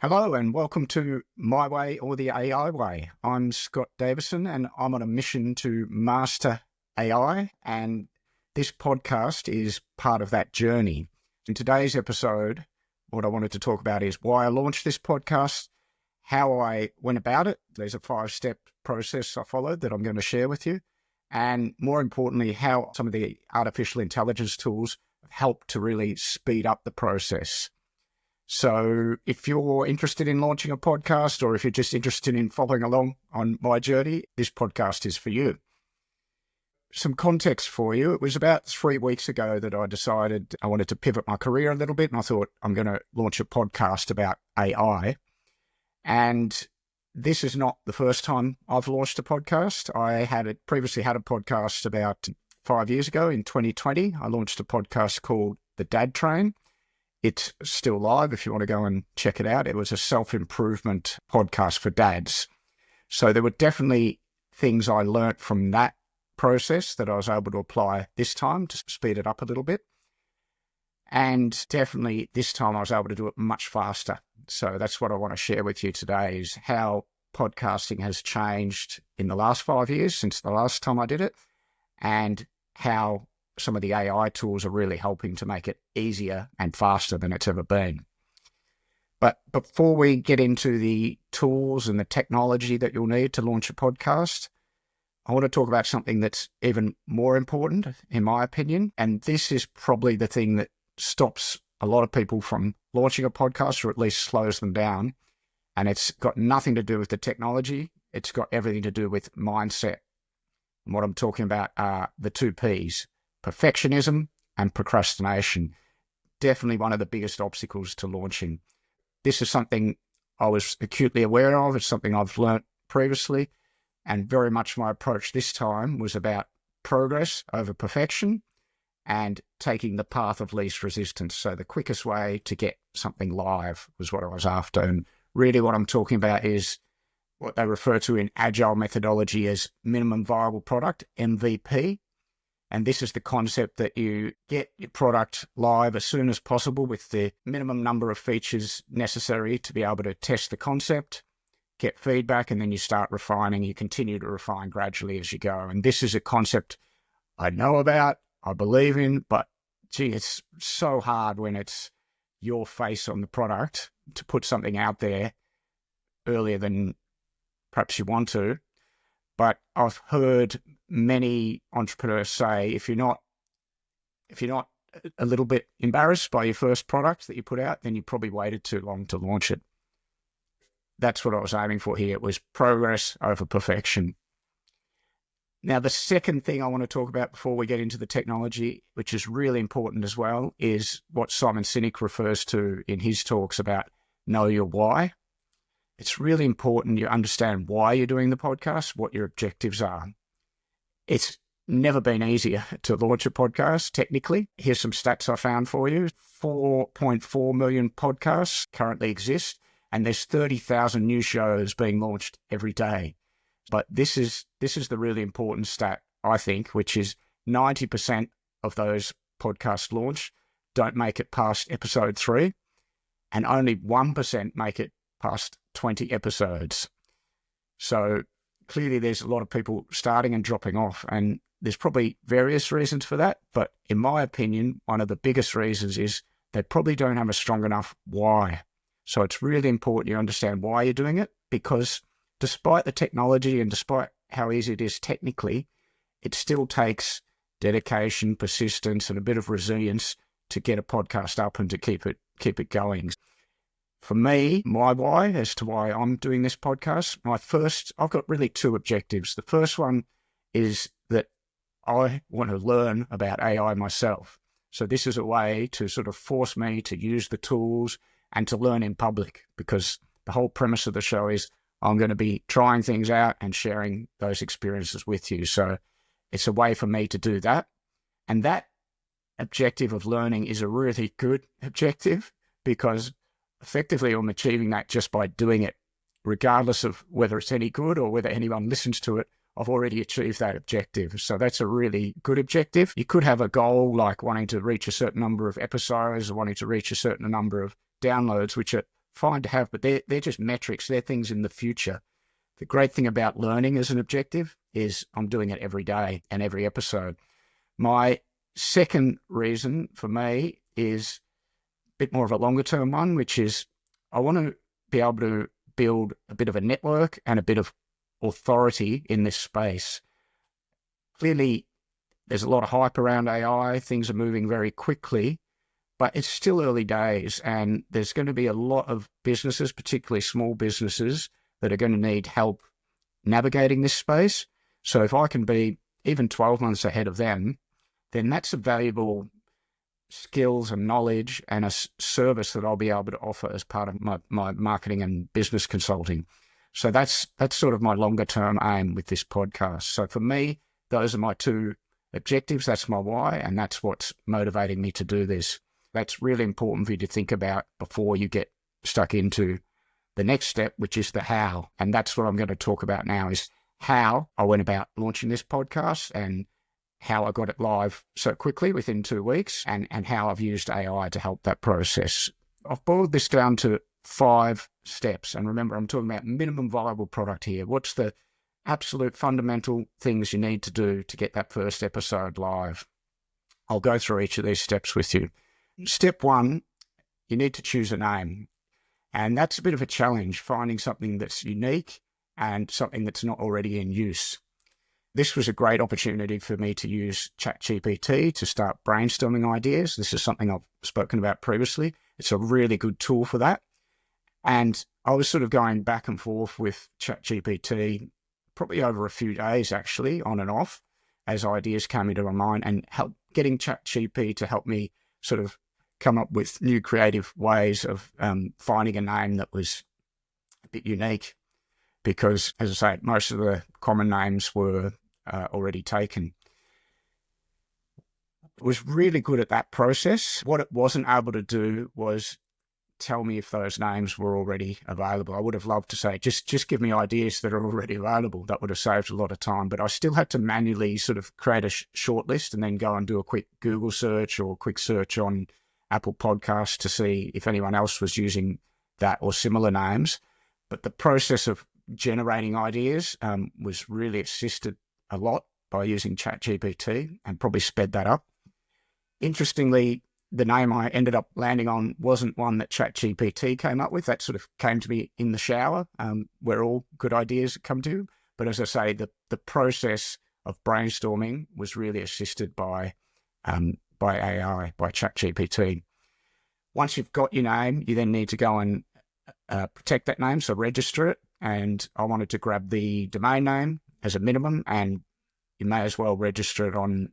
Hello and welcome to My Way or the AI Way. I'm Scott Davison and I'm on a mission to master AI, and this podcast is part of that journey. In today's episode, what I wanted to talk about is why I launched this podcast, how I went about it. There's a 5-step process I followed that I'm going to share with you, and more importantly, how some of the artificial intelligence tools have helped to really speed up the process. So if you're interested in launching a podcast, or if you're just interested in following along on my journey, this podcast is for you. Some context for you. It was about 3 weeks ago that I decided I wanted to pivot my career a little bit, and I thought I'm going to launch a podcast about AI. And this is not the first time I've launched a podcast. I had previously had a podcast about 5 years ago in 2020. I launched a podcast called The Dad Train. It's still live if you want to go and check it out. It was a self-improvement podcast for dads. So there were definitely things I learnt from that process that I was able to apply this time to speed it up a little bit. And definitely this time I was able to do it much faster. So that's what I want to share with you today, is how podcasting has changed in the last 5 years since the last time I did it, and how some of the AI tools are really helping to make it easier and faster than it's ever been. But before we get into the tools and the technology that you'll need to launch a podcast, I want to talk about something that's even more important, in my opinion. And this is probably the thing that stops a lot of people from launching a podcast, or at least slows them down. And it's got nothing to do with the technology. It's got everything to do with mindset. And what I'm talking about are the 2 Ps. Perfectionism and procrastination. Definitely one of the biggest obstacles to launching. This is something I was acutely aware of. It's something I've learnt previously, and very much my approach this time was about progress over perfection and taking the path of least resistance. So the quickest way to get something live was what I was after. And really what I'm talking about is what they refer to in agile methodology as minimum viable product, MVP. And this is the concept that you get your product live as soon as possible with the minimum number of features necessary to be able to test the concept, get feedback, and then you start refining. You continue to refine gradually as you go. And this is a concept I know about, I believe in, but gee, it's so hard when it's your face on the product to put something out there earlier than perhaps you want to. But I've heard many entrepreneurs say, if you're not a little bit embarrassed by your first product that you put out, then you probably waited too long to launch it. That's what I was aiming for here. It was progress over perfection. Now, the second thing I want to talk about before we get into the technology, which is really important as well, is what Simon Sinek refers to in his talks about know your why. It's really important you understand why you're doing the podcast, what your objectives are. It's never been easier to launch a podcast, technically. Here's some stats I found for you. 4.4 million podcasts currently exist, and there's 30,000 new shows being launched every day. But this is the really important stat, I think, which is 90% of those podcasts launched don't make it past episode 3, and only 1% make it past 20 episodes. So clearly there's a lot of people starting and dropping off, and there's probably various reasons for that. But in my opinion, one of the biggest reasons is they probably don't have a strong enough why. So it's really important you understand why you're doing it, because despite the technology and despite how easy it is technically, it still takes dedication, persistence, and a bit of resilience to get a podcast up and to keep it going. For me, my why as to why I'm doing this podcast, I've got really 2 objectives. The first one is that I want to learn about AI myself. So this is a way to sort of force me to use the tools and to learn in public, because the whole premise of the show is I'm going to be trying things out and sharing those experiences with you. So it's a way for me to do that. And that objective of learning is a really good objective, because effectively I'm achieving that just by doing it. Regardless of whether it's any good or whether anyone listens to it, I've already achieved that objective. So that's a really good objective. You could have a goal like wanting to reach a certain number of episodes or wanting to reach a certain number of downloads, which are fine to have, but they're just metrics. They're things in the future. The great thing about learning as an objective is I'm doing it every day and every episode. My second reason for me is a bit more of a longer term one, which is I want to be able to build a bit of a network and a bit of authority in this space. Clearly, there's a lot of hype around AI. Things are moving very quickly, but it's still early days, and there's going to be a lot of businesses, particularly small businesses, that are going to need help navigating this space. So if I can be even 12 months ahead of them, then that's a valuable skills and knowledge and a service that I'll be able to offer as part of my marketing and business consulting. So that's sort of my longer term aim with this podcast. So for me, those are my two objectives. That's my why, and that's what's motivating me to do this. That's really important for you to think about before you get stuck into the next step, which is the how. And that's what I'm going to talk about now, is how I went about launching this podcast and how I got it live so quickly within 2 weeks, and how I've used AI to help that process. I've boiled this down to 5 steps. And remember, I'm talking about minimum viable product here. What's the absolute fundamental things you need to do to get that first episode live? I'll go through each of these steps with you. Step 1, you need to choose a name. And that's a bit of a challenge, finding something that's unique and something that's not already in use. This was a great opportunity for me to use ChatGPT to start brainstorming ideas. This is something I've spoken about previously. It's a really good tool for that. And I was sort of going back and forth with ChatGPT probably over a few days, actually, on and off, as ideas came into my mind, and getting ChatGPT to help me sort of come up with new creative ways of finding a name that was a bit unique, because, as I say, most of the common names were already taken. It was really good at that process. What it wasn't able to do was tell me if those names were already available. I would have loved to say, just give me ideas that are already available. That would have saved a lot of time, but I still had to manually sort of create a short list and then go and do a quick Google search or a quick search on Apple Podcasts to see if anyone else was using that or similar names. But the process of generating ideas was really assisted a lot by using ChatGPT, and probably sped that up. Interestingly, the name I ended up landing on wasn't one that ChatGPT came up with. That sort of came to me in the shower, where all good ideas come to. But as I say, the process of brainstorming was really assisted by AI, by ChatGPT. Once you've got your name, you then need to go and protect that name, so register it. And I wanted to grab the domain name as a minimum, and you may as well register it on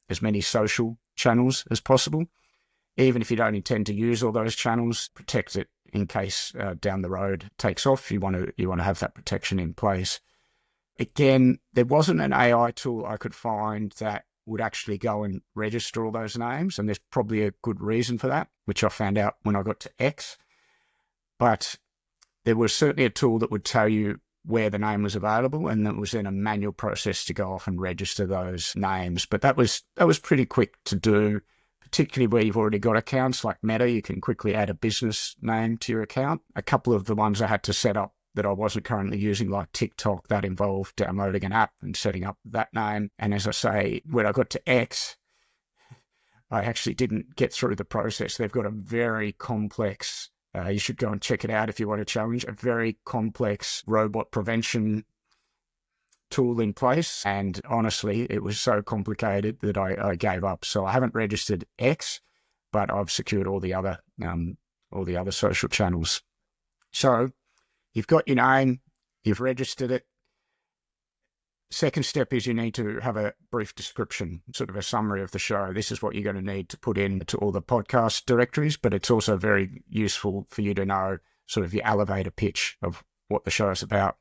as many social channels as possible. Even if you don't intend to use all those channels, protect it in case down the road it takes off. You want to have that protection in place. Again, there wasn't an AI tool I could find that would actually go and register all those names, and there's probably a good reason for that, which I found out when I got to X. But there was certainly a tool that would tell you where the name was available, and it was then a manual process to go off and register those names. But that was pretty quick to do, particularly where you've already got accounts like Meta. You can quickly add a business name to your account. A couple of the ones I had to set up that I wasn't currently using, like TikTok, that involved downloading an app and setting up that name. And as I say, when I got to X, I actually didn't get through the process. They've got a very complex, you should go and check it out if you want to challenge, a very complex robot prevention tool in place. And honestly, it was so complicated that I gave up. So I haven't registered X, but I've secured all the other social channels. So you've got your name, you've registered it. Second step is you need to have a brief description, sort of a summary of the show. This is what you're going to need to put into all the podcast directories, but it's also very useful for you to know sort of your elevator pitch of what the show is about.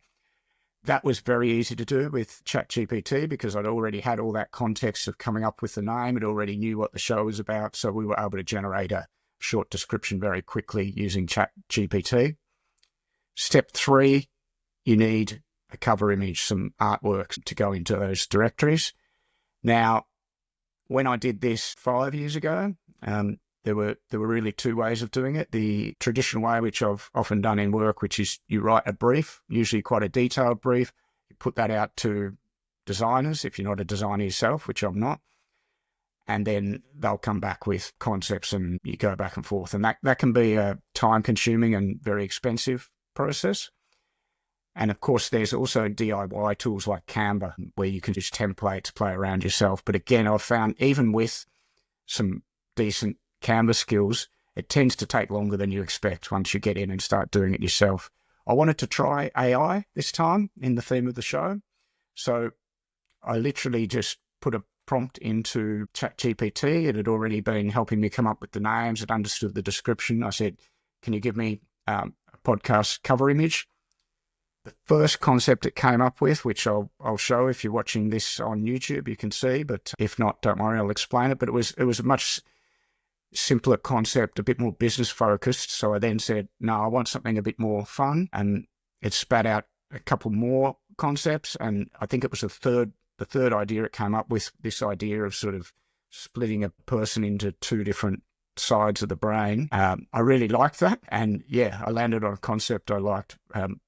That was very easy to do with ChatGPT because I'd already had all that context of coming up with the name. It already knew what the show was about, so we were able to generate a short description very quickly using ChatGPT. Step 3, you need a cover image, some artwork to go into those directories. Now, when I did this 5 years ago, there were really two ways of doing it. The traditional way, which I've often done in work, which is you write a brief, usually quite a detailed brief. You put that out to designers, if you're not a designer yourself, which I'm not, and then they'll come back with concepts and you go back and forth. And that can be a time-consuming and very expensive process. And of course, there's also DIY tools like Canva, where you can just templates, play around yourself. But again, I've found even with some decent Canva skills, it tends to take longer than you expect once you get in and start doing it yourself. I wanted to try AI this time in the theme of the show. So I literally just put a prompt into ChatGPT. It had already been helping me come up with the names. It understood the description. I said, can you give me a podcast cover image? The first concept it came up with, which I'll show if you're watching this on YouTube, you can see, but if not, don't worry, I'll explain it. But it was a much simpler concept, a bit more business focused. So I then said, no, I want something a bit more fun. And it spat out a couple more concepts. And I think it was the third idea it came up with, this idea of sort of splitting a person into two different sides of the brain. I really liked that. And yeah, I landed on a concept I liked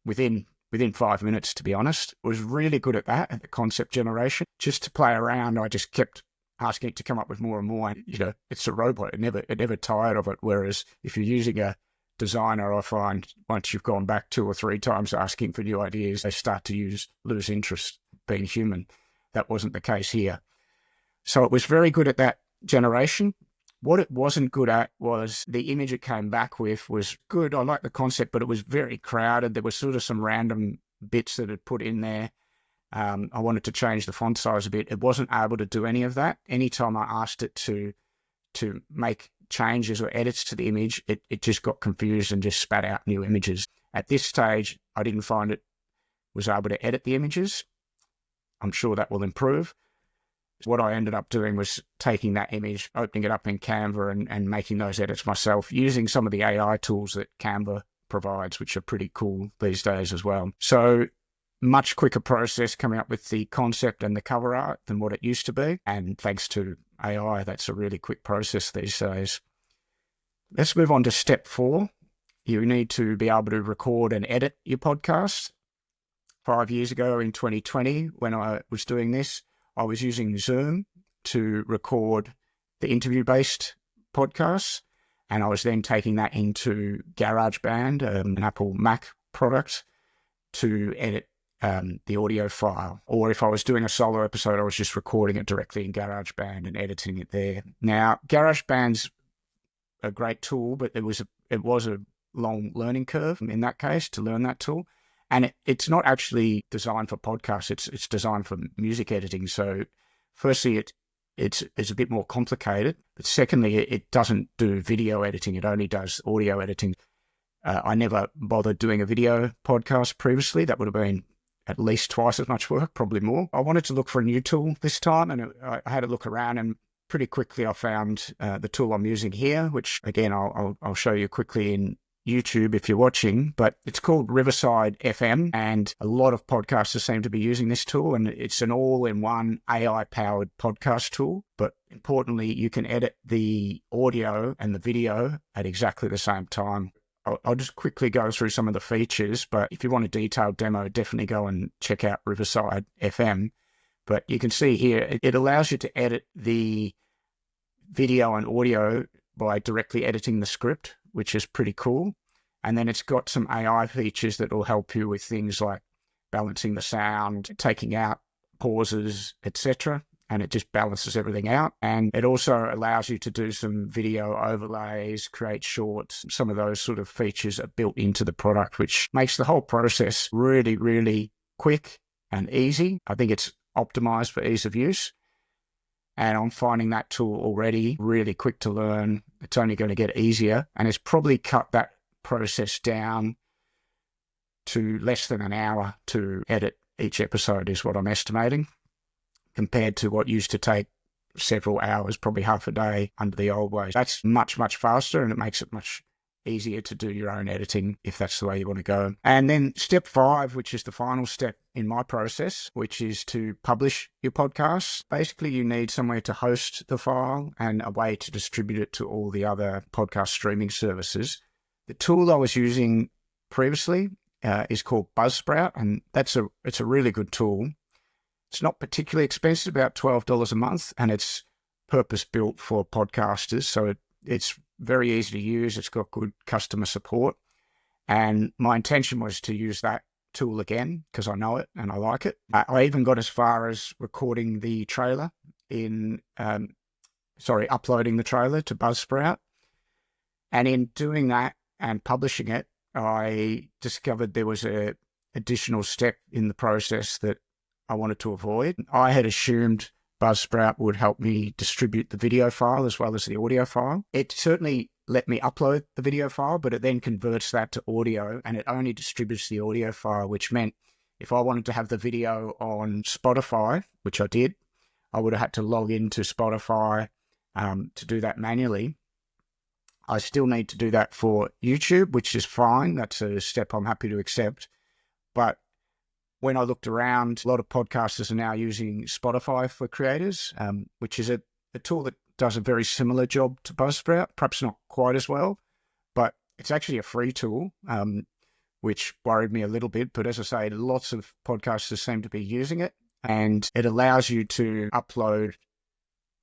within 5 minutes, to be honest. I was really good at that, at the concept generation. Just to play around, I just kept asking it to come up with more and more. And, it's a robot. It never tired of it. Whereas if you're using a designer, I find once you've gone back 2 or 3 times asking for new ideas, they start to lose interest being human. That wasn't the case here. So it was very good at that generation. What it wasn't good at was the image it came back with was good. I liked the concept, but it was very crowded. There was sort of some random bits that it put in there. I wanted to change the font size a bit. It wasn't able to do any of that. Anytime I asked it to make changes or edits to the image, it just got confused and just spat out new images. At this stage, I didn't find it was able to edit the images. I'm sure that will improve. What I ended up doing was taking that image, opening it up in Canva and making those edits myself, using some of the AI tools that Canva provides, which are pretty cool these days as well. So much quicker process coming up with the concept and the cover art than what it used to be. And thanks to AI, that's a really quick process these days. Let's move on to step 4. You need to be able to record and edit your podcast. 5 years ago in 2020, when I was doing this, I was using Zoom to record the interview-based podcasts, and I was then taking that into GarageBand, an Apple Mac product, to edit the audio file. Or if I was doing a solo episode, I was just recording it directly in GarageBand and editing it there. Now, GarageBand's a great tool, but it was a long learning curve in that case to learn that tool. And it's not actually designed for podcasts. It's designed for music editing. So firstly, it's a bit more complicated. But secondly, it doesn't do video editing. It only does audio editing. I never bothered doing a video podcast previously. That would have been at least twice as much work, probably more. I wanted to look for a new tool this time, and I had a look around, and pretty quickly I found the tool I'm using here, which again, I'll show you quickly in YouTube if you're watching, but it's called Riverside FM, and a lot of podcasters seem to be using this tool, and it's an all-in-one AI-powered podcast tool. But importantly, you can edit the audio and the video at exactly the same time. I'll just quickly go through some of the features, but if you want a detailed demo, definitely go and check out Riverside FM. But you can see here, it allows you to edit the video and audio by directly editing the script, which is pretty cool. And then it's got some AI features that will help you with things like balancing the sound, taking out pauses, etc. And it just balances everything out. And it also allows you to do some video overlays, create shorts. Some of those sort of features are built into the product, which makes the whole process really, really quick and easy. I think it's optimized for ease of use. And I'm finding that tool already really quick to learn. It's only going to get easier. And it's probably cut that process down to less than an hour to edit each episode is what I'm estimating, compared to what used to take several hours, probably half a day under the old way. That's much, much faster, and it makes it much easier to do your own editing if that's the way you want to go. And then step 5, which is the final step in my process, which is to publish your podcasts. Basically, you need somewhere to host the file and a way to distribute it to all the other podcast streaming services. The tool I was using previously is called Buzzsprout, and it's a really good tool. It's not particularly expensive, about $12 a month, and it's purpose-built for podcasters, so it's very easy to use. It's got good customer support, and my intention was to use that tool again because I know it and I like it. I even got as far as recording the trailer uploading the trailer to Buzzsprout, and in doing that and publishing it, I discovered there was a additional step in the process that I wanted to avoid. I had assumed Buzzsprout would help me distribute the video file as well as the audio file. It certainly let me upload the video file, but it then converts that to audio, and it only distributes the audio file, which meant if I wanted to have the video on Spotify, which I did, I would have had to log into Spotify to do that manually. I still need to do that for YouTube, which is fine. That's a step I'm happy to accept. But when I looked around, a lot of podcasters are now using Spotify for creators, which is a tool that does a very similar job to Buzzsprout, perhaps not quite as well, but it's actually a free tool, which worried me a little bit. But as I say, lots of podcasters seem to be using it, and it allows you to upload,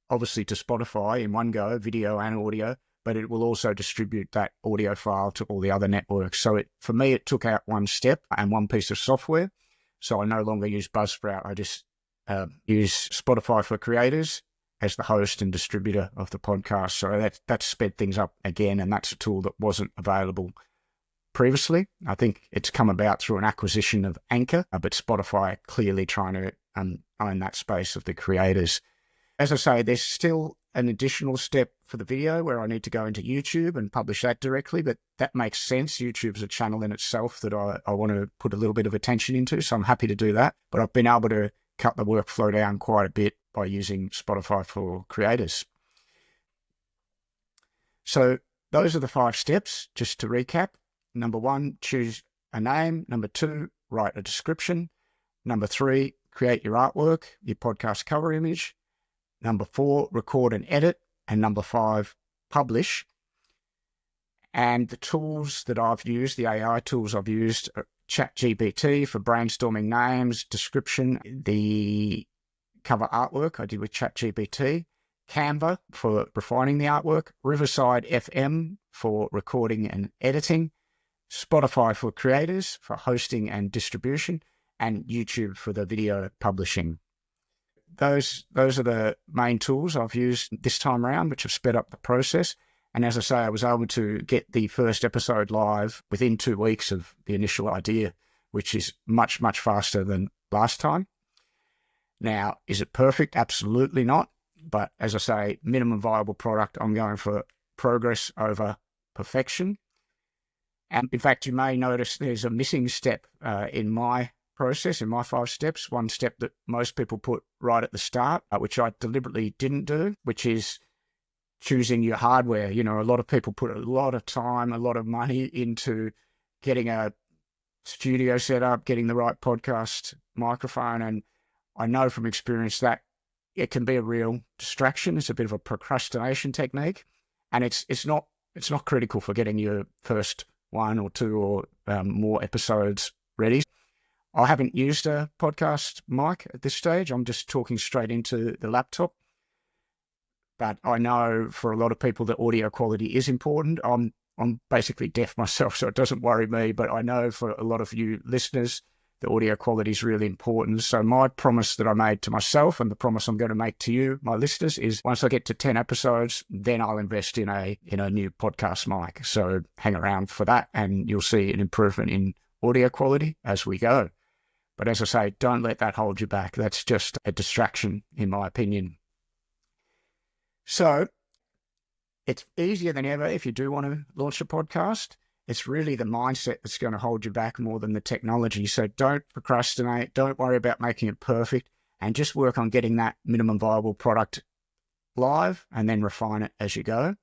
obviously, to Spotify in one go, video and audio, but it will also distribute that audio file to all the other networks. So for me, it took out one step and one piece of software. So I no longer use Buzzsprout. I just use Spotify for creators as the host and distributor of the podcast. So that sped things up again, and that's a tool that wasn't available previously. I think it's come about through an acquisition of Anchor, but Spotify clearly trying to own that space of the creators. As I say, there's still an additional step for the video where I need to go into YouTube and publish that directly, but that makes sense. YouTube's a channel in itself that I want to put a little bit of attention into, so I'm happy to do that. But I've been able to cut the workflow down quite a bit by using Spotify for creators. So those are the 5 steps, just to recap. Number 1, choose a name. Number 2, write a description. Number 3, create your artwork, your podcast cover image. Number 4, record and edit. And number 5, publish. And the tools that I've used, the AI tools I've used, are ChatGPT for brainstorming names, description, the cover artwork I did with ChatGPT, Canva for refining the artwork, Riverside FM for recording and editing, Spotify for creators for hosting and distribution, and YouTube for the video publishing. Those are the main tools I've used this time around, which have sped up the process. And as I say, I was able to get the first episode live within 2 weeks of the initial idea, which is much, much faster than last time. Now, is it perfect? Absolutely not. But as I say, minimum viable product, I'm going for progress over perfection. And in fact, you may notice there's a missing step in my process, in my 5 steps. One step that most people put right at the start, which I deliberately didn't do, which is choosing your hardware. You know, a lot of people put a lot of time, a lot of money into getting a studio set up, getting the right podcast microphone. And I know from experience that it can be a real distraction. It's a bit of a procrastination technique, and it's not critical for getting your first 1 or 2 or more episodes ready. I haven't used a podcast mic at this stage. I'm just talking straight into the laptop. But I know for a lot of people that audio quality is important. I'm basically deaf myself, so it doesn't worry me. But I know for a lot of you listeners, the audio quality is really important. So my promise that I made to myself, and the promise I'm going to make to you, my listeners, is once I get to 10 episodes, then I'll invest in a new podcast mic. So hang around for that, and you'll see an improvement in audio quality as we go. But as I say, don't let that hold you back. That's just a distraction, in my opinion. So it's easier than ever if you do want to launch a podcast. It's really the mindset that's going to hold you back more than the technology. So don't procrastinate. Don't worry about making it perfect, and just work on getting that minimum viable product live and then refine it as you go.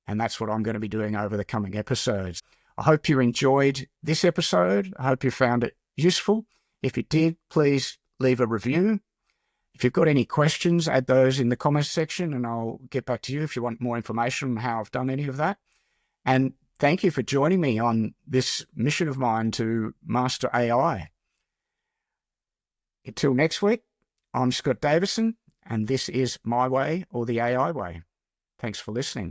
And that's what I'm going to be doing over the coming episodes. I hope you enjoyed this episode. I hope you found it useful. If you did, please leave a review. If you've got any questions, add those in the comments section and I'll get back to you if you want more information on how I've done any of that. And thank you for joining me on this mission of mine to master AI. Until next week, I'm Scott Davison, and this is My Way or the AI Way. Thanks for listening.